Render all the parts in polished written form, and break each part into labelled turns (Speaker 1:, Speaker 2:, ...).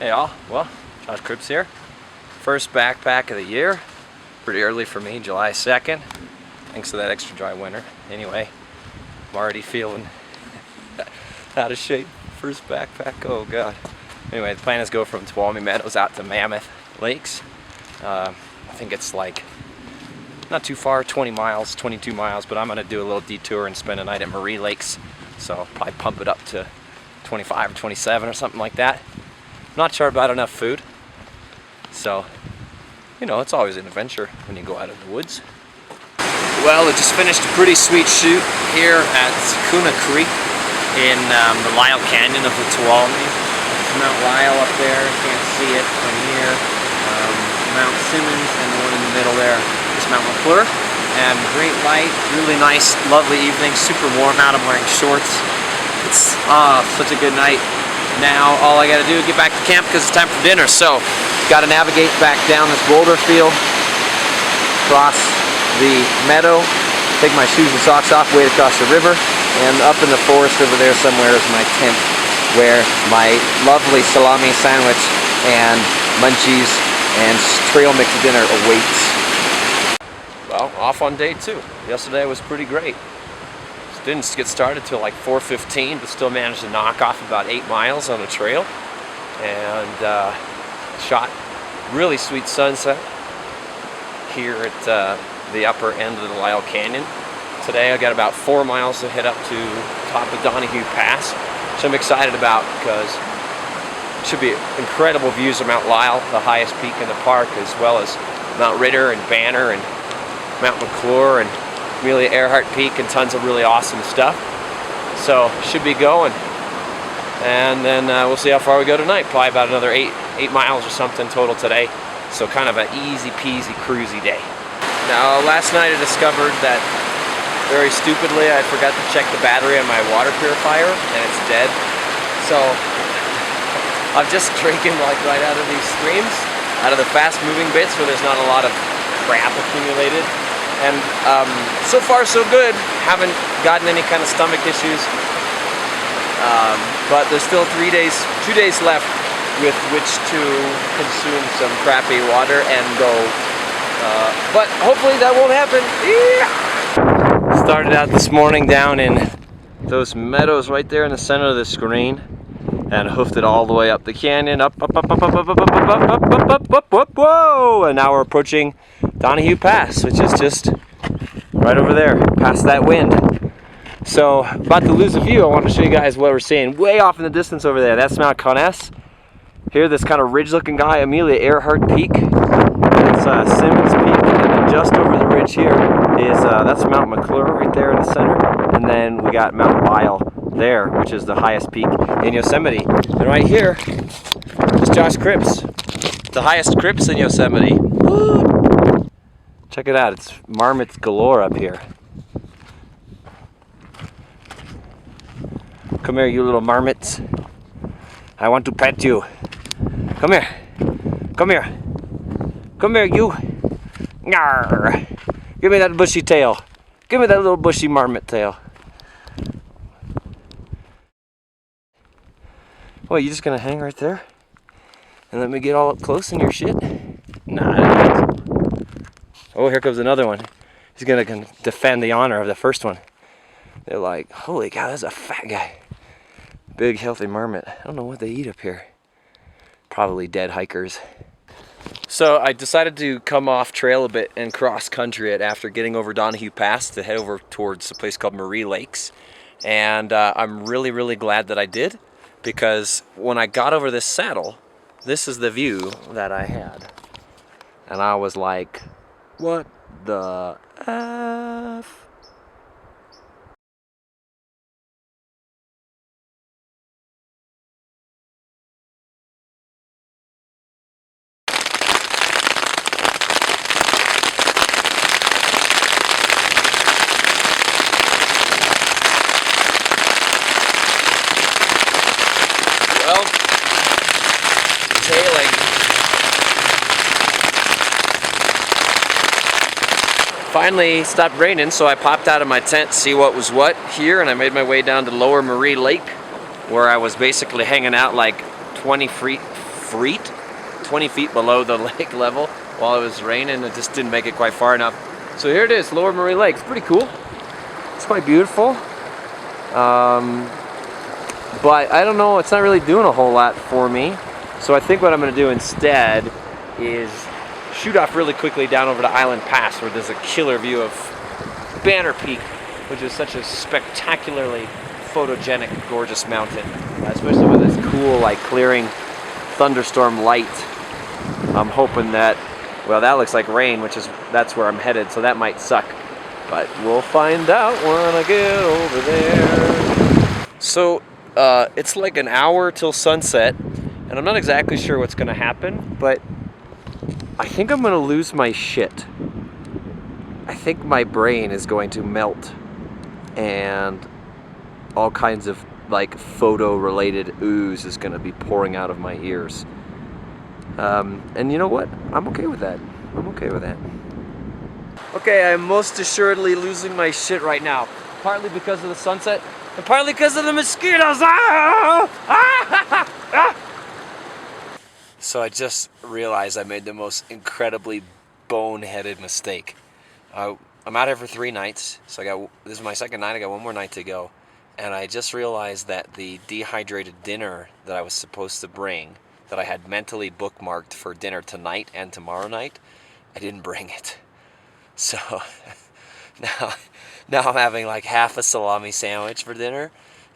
Speaker 1: Hey all, well, Josh Cripps here. First backpack of the year. Pretty early for me, July 2nd. Thanks to that extra dry winter. Anyway, I'm already feeling out of shape. First backpack, oh god. Anyway, the plan is to go from Tuolumne Meadows out to Mammoth Lakes. I think it's like not too far, 20 miles, 22 miles, but I'm gonna do a little detour and spend a night at Muir Lakes. So I'll probably pump it up to 25 or 27 or something like that. Not sure about enough food. So, you know, it's always an adventure when you go out in the woods. Well, I just finished a pretty sweet shoot here at Kuna Creek in the Lyell Canyon of the Tuolumne. There's Mount Lyell up there, you can't see it from here. Mount Simmons, and the one in the middle there is Mount McClure. And great light, really nice, lovely evening, super warm out, I'm wearing shorts. It's such a good night. Now all I gotta do is get back to camp because it's time for dinner. So, gotta navigate back down this boulder field, cross the meadow, take my shoes and socks off, wade across the river, and up in the forest over there somewhere is my tent where my lovely salami sandwich and munchies and trail mix dinner awaits. Well, off on day 2. Yesterday was pretty great. Didn't get started till like 4:15, but still managed to knock off about 8 miles on a trail, and shot really sweet sunset here at the upper end of the Lyell Canyon. Today I got about 4 miles to head up to top of Donohue Pass, which I'm excited about because it should be incredible views of Mount Lyell, the highest peak in the park, as well as Mount Ritter and Banner and Mount McClure and Amelia Earhart Peak, and tons of really awesome stuff. So should be going, and then we'll see how far we go tonight. Probably about another 8 miles or something total today. So kind of an easy peasy cruisy day. Now last night I discovered that very stupidly I forgot to check the battery on my water purifier, and it's dead. So I'm just drinking like right out of these streams, out of the fast moving bits where there's not a lot of crap accumulated. And so far so good, haven't gotten any kind of stomach issues, but there's still 2 days left with which to consume some crappy water and go, but hopefully that won't happen. Yeah. Started out this morning down in those meadows right there in the center of the screen, and hoofed it all the way up the canyon, up, whoa! And now we're approaching Donohue Pass, which is just right over there, past that wind. So, about to lose a view. I want to show you guys what we're seeing. Way off in the distance over there, that's Mount Conness. Here, this kind of ridge-looking guy, Amelia Earhart Peak. It's Simmons Peak, and then just over the ridge here is, that's Mount McClure right there in the center. And then we got Mount Lyell there, which is the highest peak in Yosemite. And right here is Josh Cripps, the highest Cripps in Yosemite. Woo! Check it out, it's marmots galore up here. Come here, you little marmots. I want to pet you. Come here. Come here. Come here, you. Yarr. Give me that bushy tail. Give me that little bushy marmot tail. Well, you just gonna hang right there and let me get all up close in your shit? Nah, I don't think so. Oh, here comes another one. He's gonna defend the honor of the first one. They're like, holy cow, that's a fat guy. Big, healthy marmot. I don't know what they eat up here. Probably dead hikers. So I decided to come off trail a bit and cross country it after getting over Donohue Pass to head over towards a place called Muir Lakes. And I'm really, really glad that I did, because when I got over this saddle, this is the view that I had. And I was like, what the F? Well, tailing. Finally stopped raining, so I popped out of my tent to see what was what here, and I made my way down to lower Muir Lake, where I was basically hanging out like 20 feet feet, 20 feet below the lake level while it was raining. It just didn't make it quite far enough. So here it is, Lower Murray Lake. It's pretty cool. It's quite beautiful. But I don't know, it's not really doing a whole lot for me. So I think what I'm going to do instead is shoot off really quickly down over to Island Pass, where there's a killer view of Banner Peak, which is such a spectacularly photogenic, gorgeous mountain, especially with this cool, like, clearing thunderstorm light. I'm hoping that, well, that looks like rain, that's where I'm headed, so that might suck. But we'll find out when I get over there. So, it's like an hour till sunset, and I'm not exactly sure what's going to happen, but I think I'm going to lose my shit. I think my brain is going to melt, and all kinds of, like, photo-related ooze is going to be pouring out of my ears. And you know what? I'm okay with that. I'm okay with that. Okay, I'm most assuredly losing my shit right now. Partly because of the sunset, and partly because of the mosquitoes. So I just realized I made the most incredibly boneheaded mistake. I'm out here for 3 nights, so this is my second night. I got 1 more night to go, and I just realized that the dehydrated dinner that I was supposed to bring, that I had mentally bookmarked for dinner tonight and tomorrow night, I didn't bring it. So now I'm having like half a salami sandwich for dinner,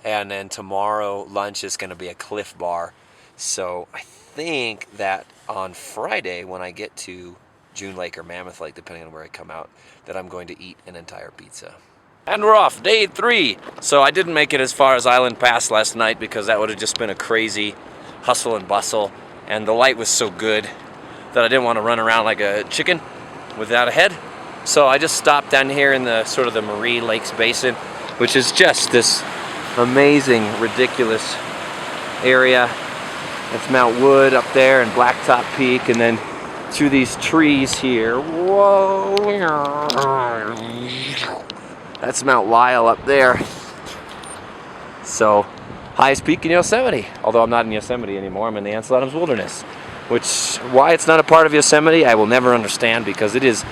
Speaker 1: and then tomorrow lunch is going to be a Cliff Bar. So I think that on Friday, when I get to June Lake or Mammoth Lake, depending on where I come out, that I'm going to eat an entire pizza. And we're off, day 3. So I didn't make it as far as Island Pass last night because that would have just been a crazy hustle and bustle, and the light was so good that I didn't want to run around like a chicken without a head. So I just stopped down here in the sort of the Marie Lakes Basin, which is just this amazing, ridiculous area. It's Mount Wood up there and Blacktop Peak, and then through these trees here. Whoa! That's Mount Lyell up there. So, highest peak in Yosemite. Although I'm not in Yosemite anymore, I'm in the Ansel Adams Wilderness. Why it's not a part of Yosemite, I will never understand, because it is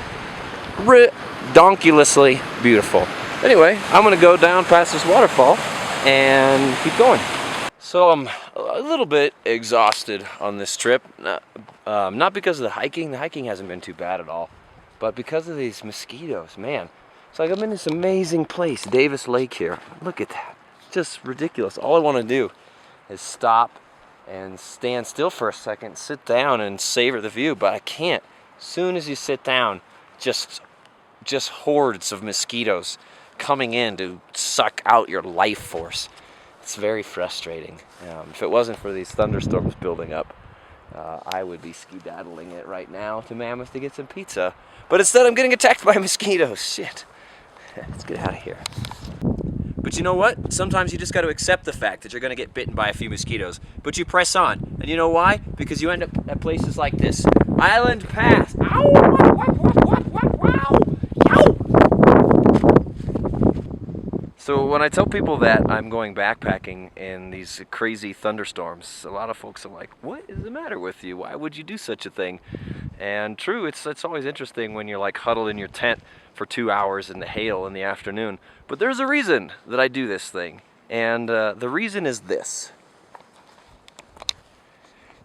Speaker 1: redonkulously beautiful. Anyway, I'm going to go down past this waterfall and keep going. So I'm a little bit exhausted on this trip, not because of the hiking hasn't been too bad at all, but because of these mosquitoes, man. It's like I'm in this amazing place, Davis Lake here. Look at that, just ridiculous. All I want to do is stop and stand still for a second, sit down and savor the view, but I can't. As soon as you sit down, just hordes of mosquitoes coming in to suck out your life force. It's very frustrating. If it wasn't for these thunderstorms building up, I would be skedaddling it right now to Mammoth to get some pizza. But instead I'm getting attacked by mosquitoes. Shit. Let's get out of here. But you know what? Sometimes you just got to accept the fact that you're going to get bitten by a few mosquitoes. But you press on. And you know why? Because you end up at places like this. Island Pass. Ow! Wow! Ow! So when I tell people that I'm going backpacking in these crazy thunderstorms, a lot of folks are like, what is the matter with you? Why would you do such a thing? And true, it's always interesting when you're like huddled in your tent for 2 hours in the hail in the afternoon. But there's a reason that I do this thing. And the reason is this.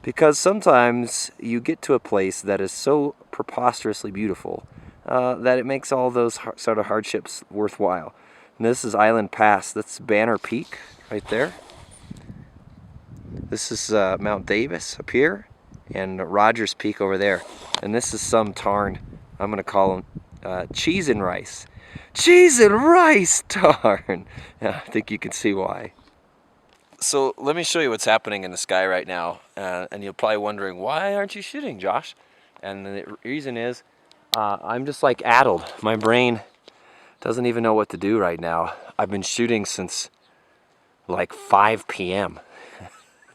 Speaker 1: Because sometimes you get to a place that is so preposterously beautiful that it makes all those sort of hardships worthwhile. And this is Island Pass. That's Banner Peak right there. This is Mount Davis up here, and Rogers Peak over there. And this is some Tarn. I'm going to call them cheese and rice. Cheese and rice Tarn. Yeah, I think you can see why. So let me show you what's happening in the sky right now. And you're probably wondering, why aren't you shooting, Josh? And the reason is, I'm just like addled. My brain doesn't even know what to do right now. I've been shooting since like 5 p.m.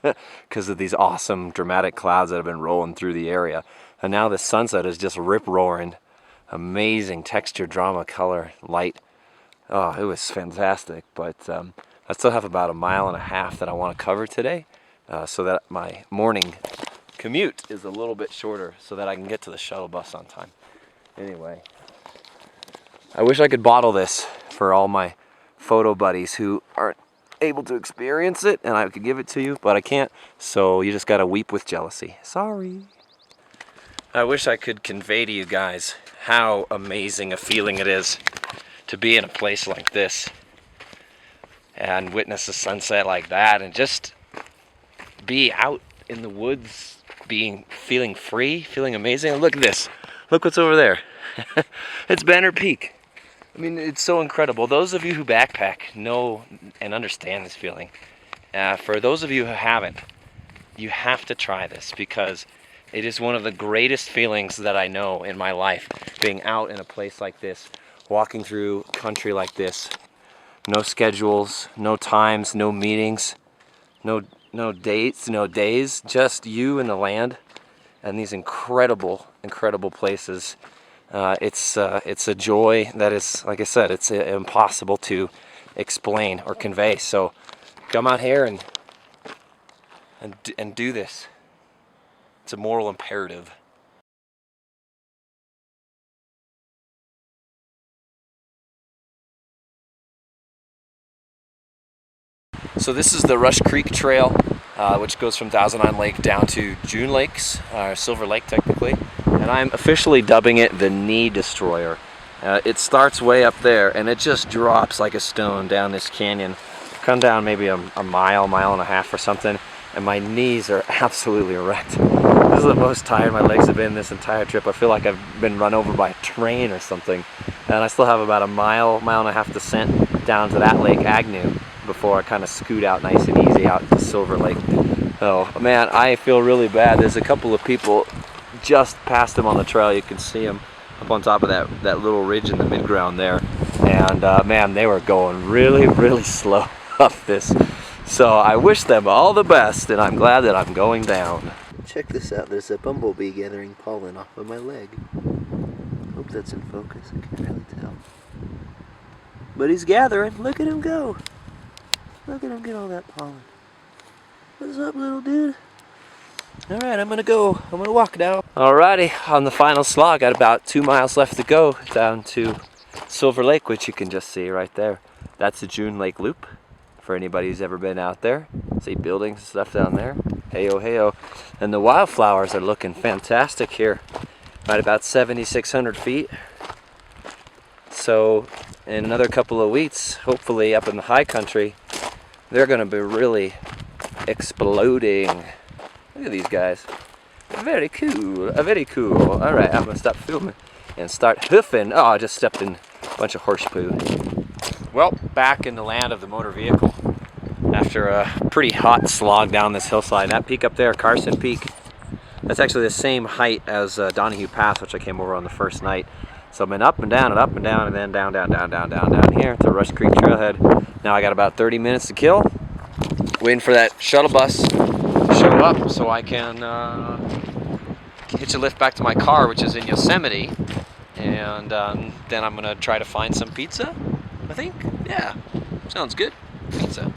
Speaker 1: because of these awesome dramatic clouds that have been rolling through the area. And now the sunset is just rip-roaring. Amazing texture, drama, color, light. Oh, it was fantastic. But I still have about 1.5 miles that I want to cover today so that my morning commute is a little bit shorter so that I can get to the shuttle bus on time. Anyway, I wish I could bottle this for all my photo buddies who aren't able to experience it, and I could give it to you, but I can't, so you just gotta weep with jealousy. Sorry. I wish I could convey to you guys how amazing a feeling it is to be in a place like this and witness a sunset like that and just be out in the woods, feeling free, feeling amazing. Look at this. Look what's over there. It's Banner Peak. I mean, it's so incredible. Those of you who backpack know and understand this feeling. For those of you who haven't, you have to try this because it is one of the greatest feelings that I know in my life, being out in a place like this, walking through country like this. No schedules, no times, no meetings, no dates, no days, just you and the land and these incredible, incredible places. It's a joy that is, like I said, it's impossible to explain or convey. So come out here and do this. It's a moral imperative. So this is the Rush Creek Trail, which goes from Thousand Island Lake down to June Lakes, Silver Lake technically, and I'm officially dubbing it the Knee Destroyer. It starts way up there and it just drops like a stone down this canyon. Come down maybe a mile, mile and a half or something, and my knees are absolutely wrecked. This is the most tired my legs have been this entire trip. I feel like I've been run over by a train or something, and I still have about a mile, mile and a half descent down to that lake, Agnew, before I kind of scoot out nice and easy out to Silver Lake. Oh man, I feel really bad. There's a couple of people just past them on the trail. You can see them up on top of that little ridge in the mid-ground there. And man, they were going really, really slow up this. So I wish them all the best, and I'm glad that I'm going down. Check this out. There's a bumblebee gathering pollen off of my leg. Hope that's in focus. I can't really tell. But he's gathering. Look at him go. Look at him get all that pollen. What's up, little dude? Alright, I'm gonna walk now. Alrighty, on the final slog, got about 2 miles left to go down to Silver Lake, which you can just see right there. That's the June Lake Loop, for anybody who's ever been out there. See buildings and stuff down there. Hey-oh, hey-oh. And the wildflowers are looking fantastic here. Right about 7,600 feet. So, in another couple of weeks, hopefully up in the high country, they're gonna be really exploding. Look at these guys. Very cool, very cool. Alright, I'm gonna stop filming and start hoofing. Oh, I just stepped in a bunch of horse poo. Well, back in the land of the motor vehicle after a pretty hot slog down this hillside. That peak up there, Carson Peak, that's actually the same height as Donohue Pass, which I came over on the first night. So I've been up and down, and then down, down, down, down, down, down here to Rush Creek Trailhead. Now I got about 30 minutes to kill. Waiting for that shuttle bus to show up so I can hitch a lift back to my car, which is in Yosemite. And then I'm gonna try to find some pizza, I think. Yeah, sounds good. Pizza.